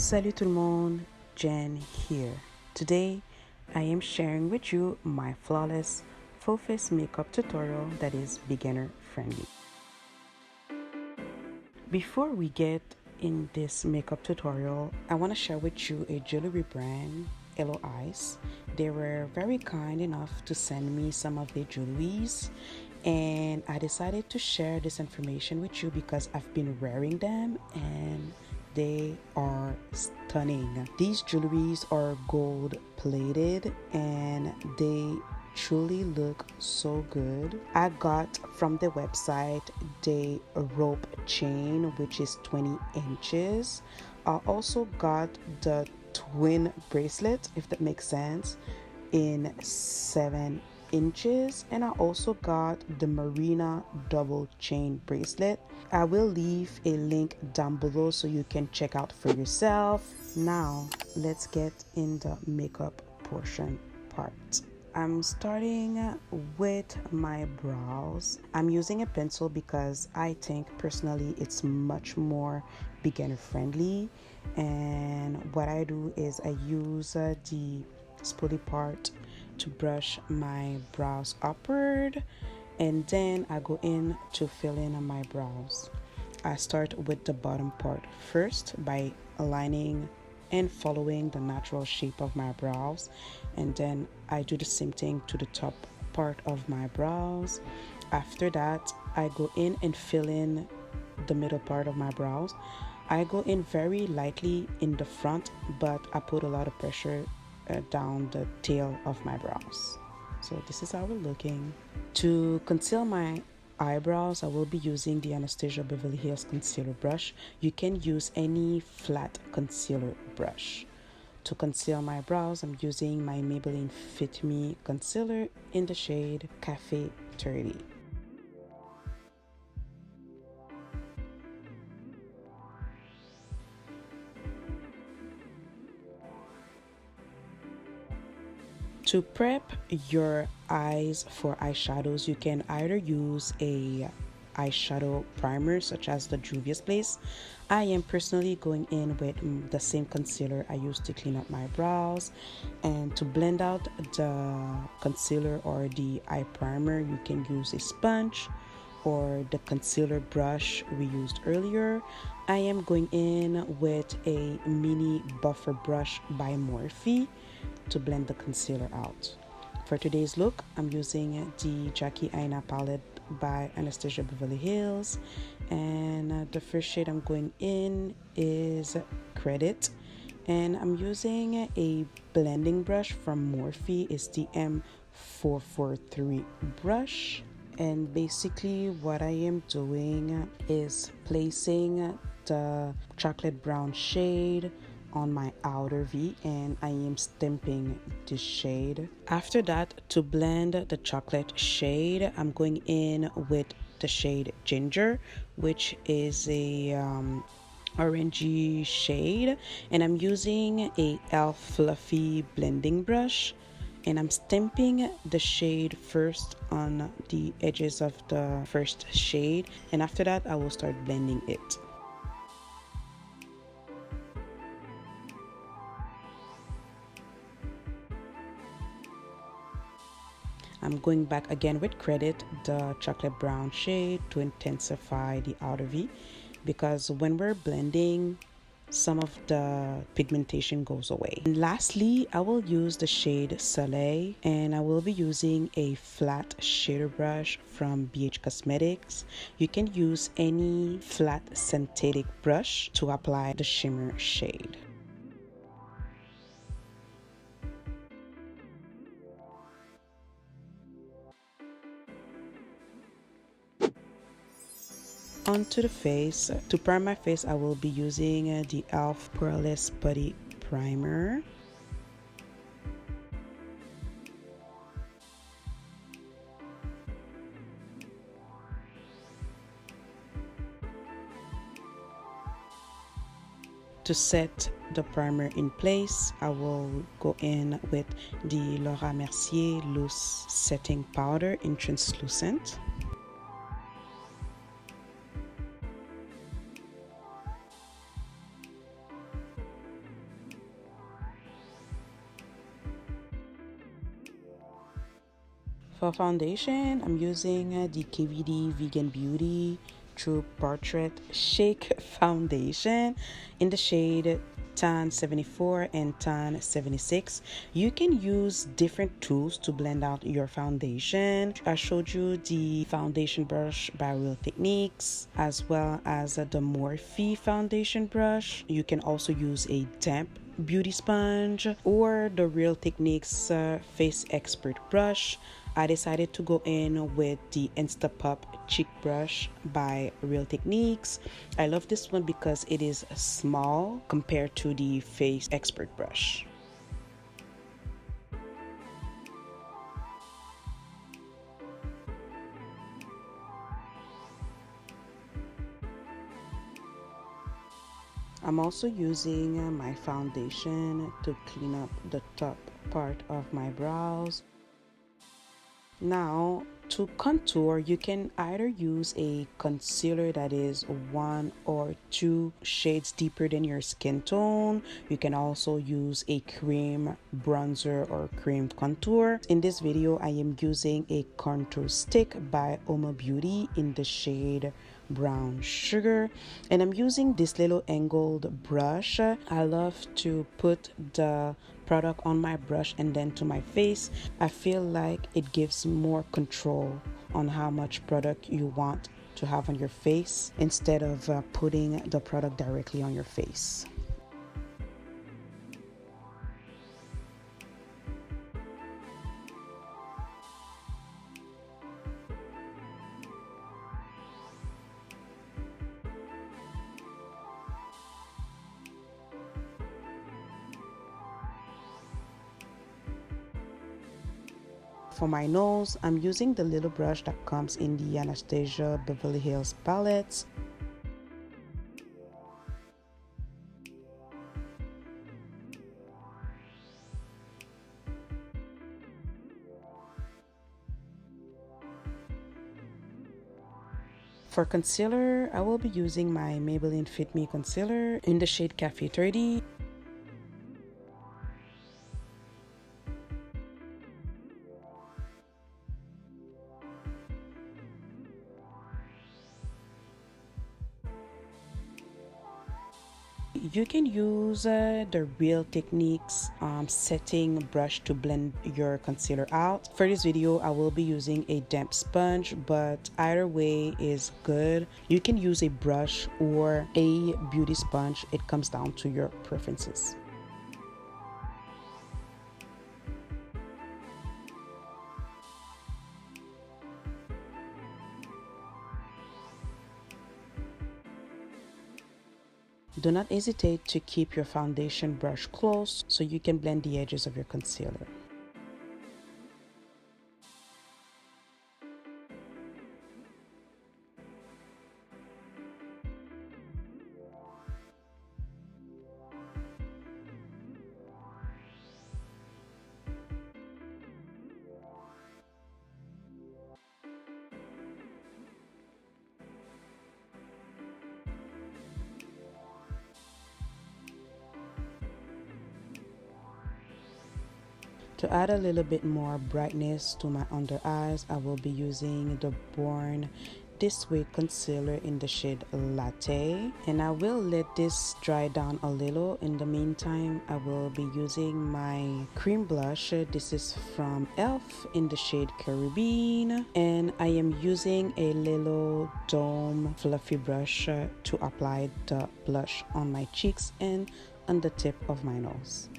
Salut tout le monde, Jen here. Today, I am sharing with you my flawless full face makeup tutorial that is beginner friendly. Before we get in this makeup tutorial, I want to share with you a jewelry brand, HelloIce. They were very kind enough to send me some of their jewelries, and I decided to share this information with you because I've been wearing them and they are stunning. These jewelries are gold plated and they truly look so good. I got from the website the rope chain, which is 20 inches. I also got the twin bracelet, if that makes sense, in 7 inches, and I also got the Marina double chain bracelet. I will leave a link down below so you can check out for yourself. Now let's get in the makeup portion part. I'm starting with my brows. I'm using a pencil because I think personally it's much more beginner friendly, and what I do is I use the spoolie part to brush my brows upward, and then I go in to fill in on my brows. I start with the bottom part first by aligning and following the natural shape of my brows, and then I do the same thing to the top part of my brows. After that, I go in and fill in the middle part of my brows. I go in very lightly in the front, but I put a lot of pressure down the tail of my brows. So this is how we're looking. To conceal my eyebrows, I will be using the Anastasia Beverly Hills concealer brush. You can use any flat concealer brush. To conceal my brows, I'm using my Maybelline Fit Me concealer in the shade Cafe 30. To prep your eyes for eyeshadows, you can either use a eyeshadow primer such as the Juvia's Place. I am personally going in with the same concealer I used to clean up my brows, and to blend out the concealer or the eye primer, you can use a sponge or the concealer brush we used earlier. I am going in with a mini buffer brush by Morphe to blend the concealer out. For today's look, I'm using the Jackie Aina palette by Anastasia Beverly Hills, and the first shade I'm going in is Credit, and I'm using a blending brush from Morphe. It's the M443 brush, and basically what I am doing is placing the chocolate brown shade on my outer V, and I am stamping this shade. After that, to blend the chocolate shade, I'm going in with the shade Ginger, which is a orangey shade, and I'm using a e.l.f. fluffy blending brush, and I'm stamping the shade first on the edges of the first shade, and after that I will start blending it. I'm going back again with Credit, the chocolate brown shade, to intensify the outer V, because when we're blending, some of the pigmentation goes away. And lastly, I will use the shade Soleil, and I will be using a flat shader brush from BH Cosmetics. You can use any flat synthetic brush to apply the shimmer shade. Onto the face. To prime my face, I will be using the e.l.f. Poreless Putty Primer. To set the primer in place, I will go in with the Laura Mercier Loose Setting Powder in Translucent. For foundation, I'm using the KVD Vegan Beauty True Portrait Shake Foundation in the shade Tan 74 and Tan 76. You can use different tools to blend out your foundation. I showed you the foundation brush by Real Techniques as well as the Morphe foundation brush. You can also use a damp beauty sponge or the Real Techniques Face Expert brush. I decided to go in with the Instapop Cheek Brush by Real Techniques. I love this one because it is small compared to the Face Expert brush. I'm also using my foundation to clean up the top part of my brows. Now, to contour, you can either use a concealer that is 1 or 2 shades deeper than your skin tone. You can also use a cream bronzer or cream contour. In this video, I am using a contour stick by Oma Beauty in the shade Brown Sugar, and I'm using this little angled brush. I love to put the product on my brush and then to my face. I feel like it gives more control on how much product you want to have on your face instead of putting the product directly on your face. For my nose, I'm using the little brush that comes in the Anastasia Beverly Hills palettes. For concealer, I will be using my Maybelline Fit Me concealer in the shade Cafe 30. You can use the Real Techniques setting brush to blend your concealer out. For this video, I will be using a damp sponge, but either way is good. You can use a brush or a beauty sponge. It comes down to your preferences. Do not hesitate to keep your foundation brush close so you can blend the edges of your concealer. To add a little bit more brightness to my under eyes, I will be using the Born This Way concealer in the shade Latte, and I will let this dry down a little. In the meantime, I will be using my cream blush. This is from e.l.f. in the shade Caribbean, and I am using a little dome fluffy brush to apply the blush on my cheeks and on the tip of my nose.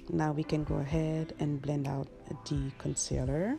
Now we can go ahead and blend out the concealer.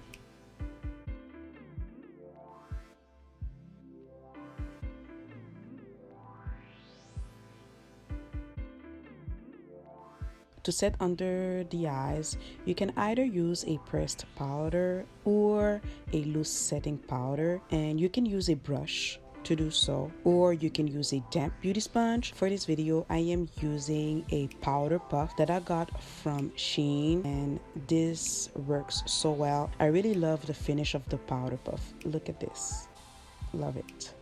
To set under the eyes, you can either use a pressed powder or a loose setting powder, and you can use a brush to do so, or you can use a damp beauty sponge. For this video, I am using a powder puff that I got from Shein, and this works so well. I really love the finish of the powder puff. Look at this. Love it.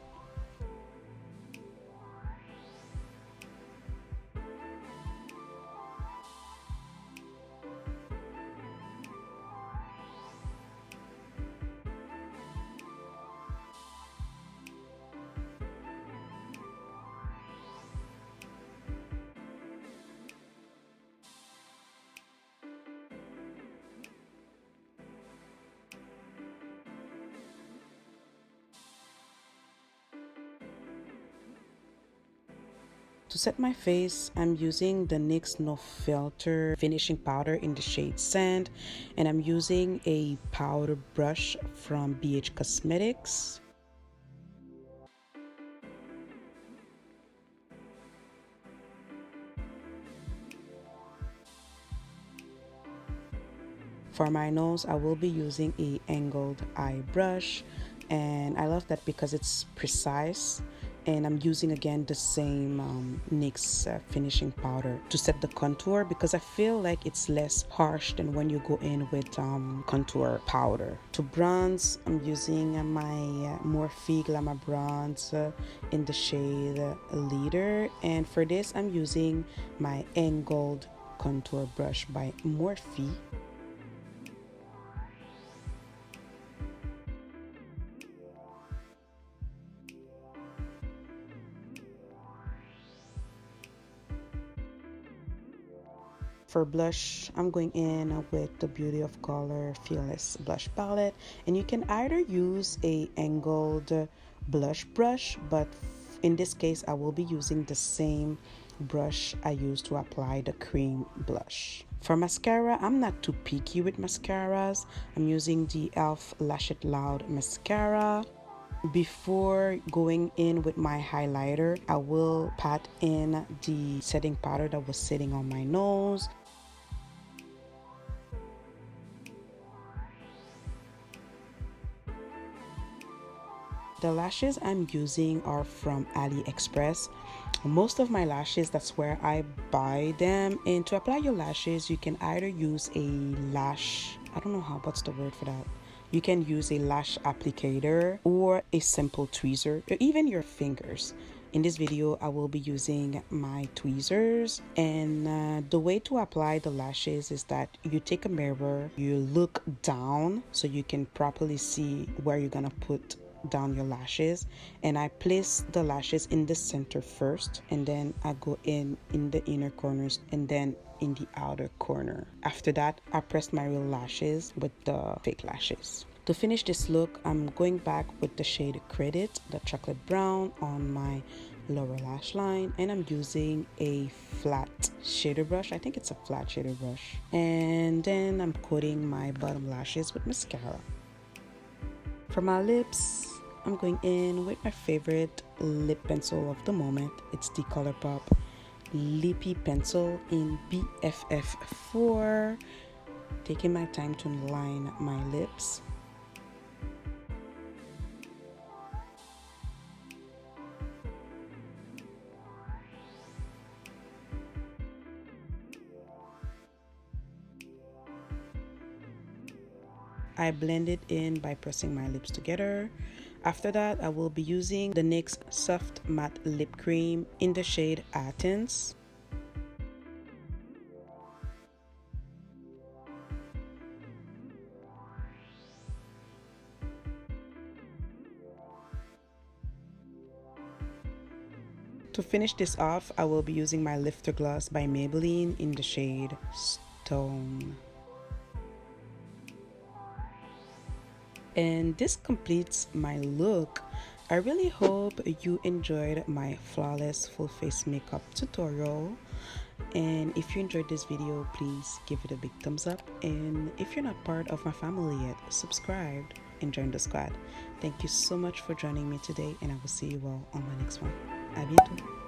To set my face, I'm using the NYX No Filter finishing powder in the shade Sand, and I'm using a powder brush from BH Cosmetics. For my nose, I will be using a angled eye brush, and I love that because it's precise, and I'm using again the same NYX finishing powder to set the contour, because I feel like it's less harsh than when you go in with contour powder. To bronze, I'm using my Morphe Glamour Bronze in the shade Leader, and for this I'm using my angled contour brush by Morphe. For blush, I'm going in with the Beauty of Color Fearless Blush Palette, and you can either use a angled blush brush, but in this case I will be using the same brush I used to apply the cream blush. For mascara, I'm not too picky with mascaras. I'm using the e.l.f. Lash It Loud Mascara. Before going in with my highlighter, I will pat in the setting powder that was sitting on my nose. The lashes I'm using are from AliExpress. Most of my lashes, that's where I buy them. And to apply your lashes, you can either use a lash, I don't know what's the word for that. You can use a lash applicator or a simple tweezer, or even your fingers. In this video, I will be using my tweezers, and the way to apply the lashes is that you take a mirror, you look down so you can properly see where you're gonna put down your lashes, and I place the lashes in the center first, and then I go in the inner corners and then in the outer corner. After that, I press my real lashes with the fake lashes. To finish this look, I'm going back with the shade Credit, the chocolate brown, on my lower lash line, and I'm using a flat shader brush. I think it's a flat shader brush, and then I'm coating my bottom lashes with mascara. For my lips, I'm going in with my favorite lip pencil of the moment. It's the ColourPop Lippy Pencil in BFF4. Taking my time to line my lips. I blend it in by pressing my lips together. After that, I will be using the NYX Soft Matte Lip Cream in the shade Athens. To finish this off, I will be using my Lifter Gloss by Maybelline in the shade Stone. And this completes my look. I really hope you enjoyed my flawless full face makeup tutorial, and if you enjoyed this video, please give it a big thumbs up, and if you're not part of my family yet, subscribe and join the squad. Thank you so much for joining me today, and I will see you all on my next one. À bientôt.